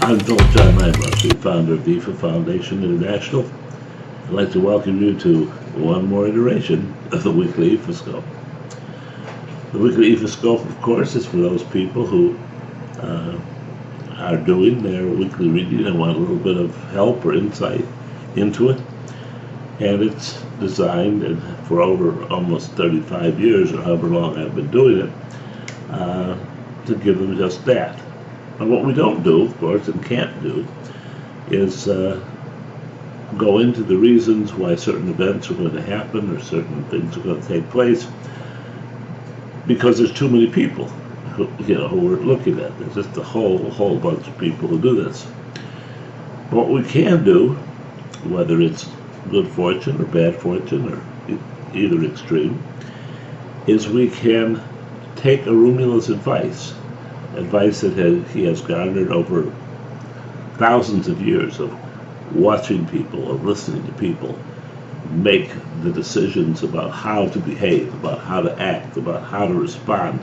I'm Philip Neimark, the founder of the IFA Foundation International. I'd like to welcome you to one more iteration of the weekly ifascope. The weekly ifascope, of course, is for those people who are doing their weekly reading and want a little bit of help or insight into it. And it's designed, and for over almost 35 years, or however long I've been doing it, to give them just that. And what we don't do, of course, and can't do, is go into the reasons why certain events are going to happen or certain things are going to take place, because there's too many people who are looking at this. There's just a whole bunch of people who do this. What we can do, whether it's good fortune or bad fortune or either extreme, is we can take Orunmila's advice that he has garnered over thousands of years of watching people, of listening to people make the decisions about how to behave, about how to act, about how to respond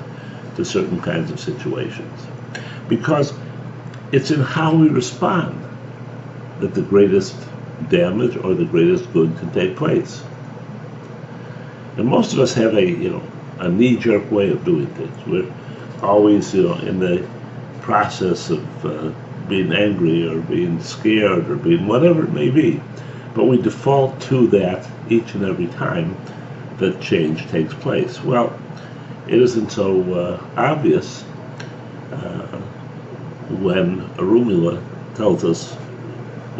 to certain kinds of situations. Because it's in how we respond that the greatest damage or the greatest good can take place. And most of us have a knee-jerk way of doing things. We're always, in the process of being angry or being scared or being whatever it may be. But we default to that each and every time that change takes place. Well, it isn't so obvious when Arula tells us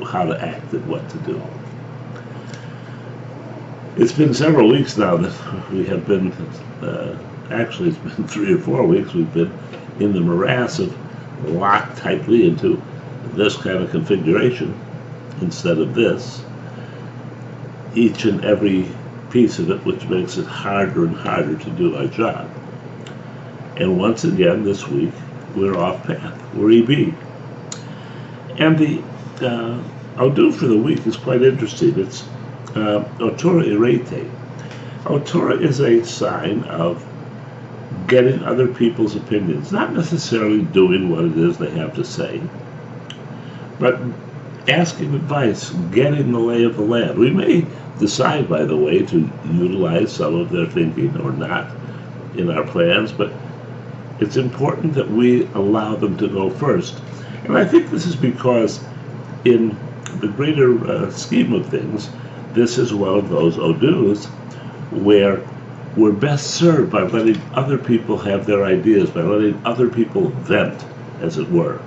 how to act and what to do. It's been several weeks now that we have been, actually it's been 3 or 4 weeks, we've been in the morass of locked tightly into this kind of configuration instead of this. Each and every piece of it, which makes it harder and harder to do our job. And once again this week, we're off path. We're EB. And the Odu for the week is quite interesting. It's Otura Irete. Otura is a sign of getting other people's opinions, not necessarily doing what it is they have to say, but asking advice, getting the lay of the land. We may decide, by the way, to utilize some of their thinking or not in our plans, but it's important that we allow them to go first. And I think this is because in the greater scheme of things, this is one of those Odus where we're best served by letting other people have their ideas, by letting other people vent, as it were,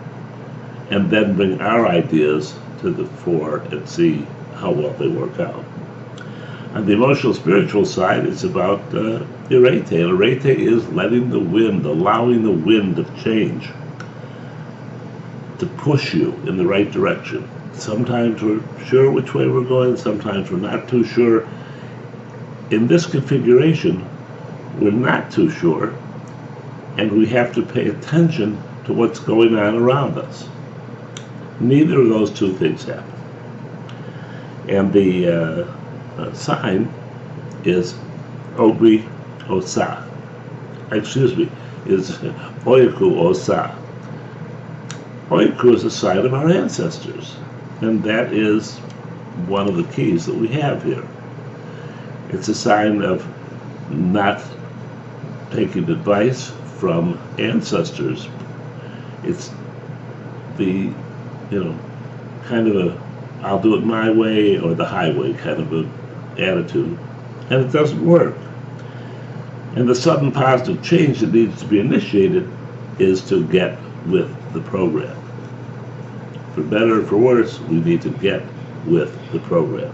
and then bring our ideas to the fore and see how well they work out. On the emotional spiritual side, it's about Irete. Irete is letting the wind, allowing the wind of change to push you in the right direction. Sometimes we're sure which way we're going, sometimes we're not too sure. In this configuration, we're not too sure, and we have to pay attention to what's going on around us. Neither of those two things happen. And the sign is Ogri Osa. Is Oyaku Osa. Oyaku is a sign of our ancestors, and that is one of the keys that we have here. It's a sign of not taking advice from ancestors. It's the, kind of a I'll do it my way or the highway kind of an attitude. And it doesn't work. And the sudden positive change that needs to be initiated is to get with the program. For better or for worse, we need to get with the program.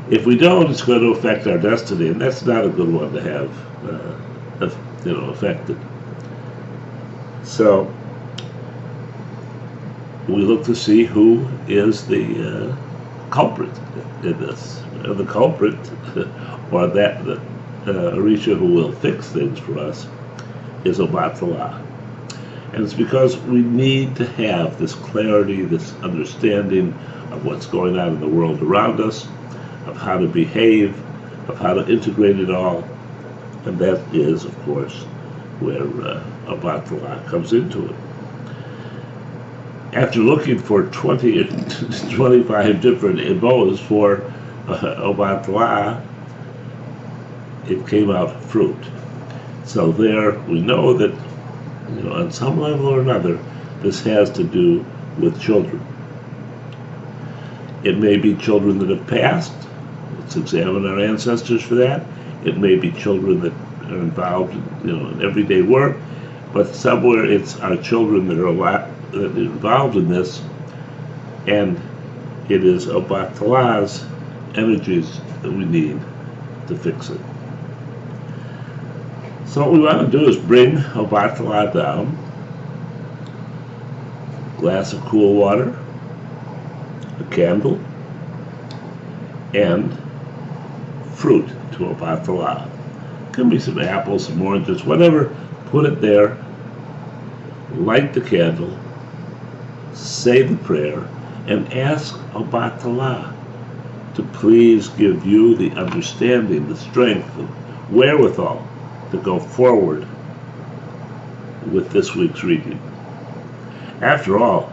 If we don't, it's going to affect our destiny, and that's not a good one to have, affected. So we look to see who is the culprit in this. The culprit, or that Orisha who will fix things for us, is Obatala. And it's because we need to have this clarity, this understanding of what's going on in the world around us, of how to behave, of how to integrate it all. And that is, of course, where Obatala comes into it. After looking for 20 or 25 different ebos for Obatala, it came out fruit. So there we know that, on some level or another, this has to do with children. It may be children that have passed. Let's examine our ancestors for that. It may be children that are involved in everyday work, but somewhere it's our children that are involved in this, and it is Obatala's energies that we need to fix it. So what we want to do is bring Obatala down, a glass of cool water, a candle, and fruit to Obatala. Can be some apples, some oranges, whatever. Put it there, light the candle, say the prayer, and ask Obatala to please give you the understanding, the strength, the wherewithal to go forward with this week's reading. After all,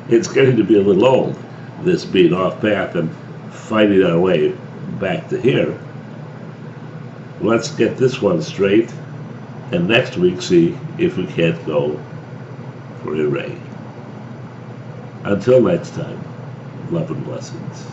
it's getting to be a little old, this being off path and fighting our way back to here. Let's get this one straight, and next week see if we can't go for a ray. Until next time, love and blessings.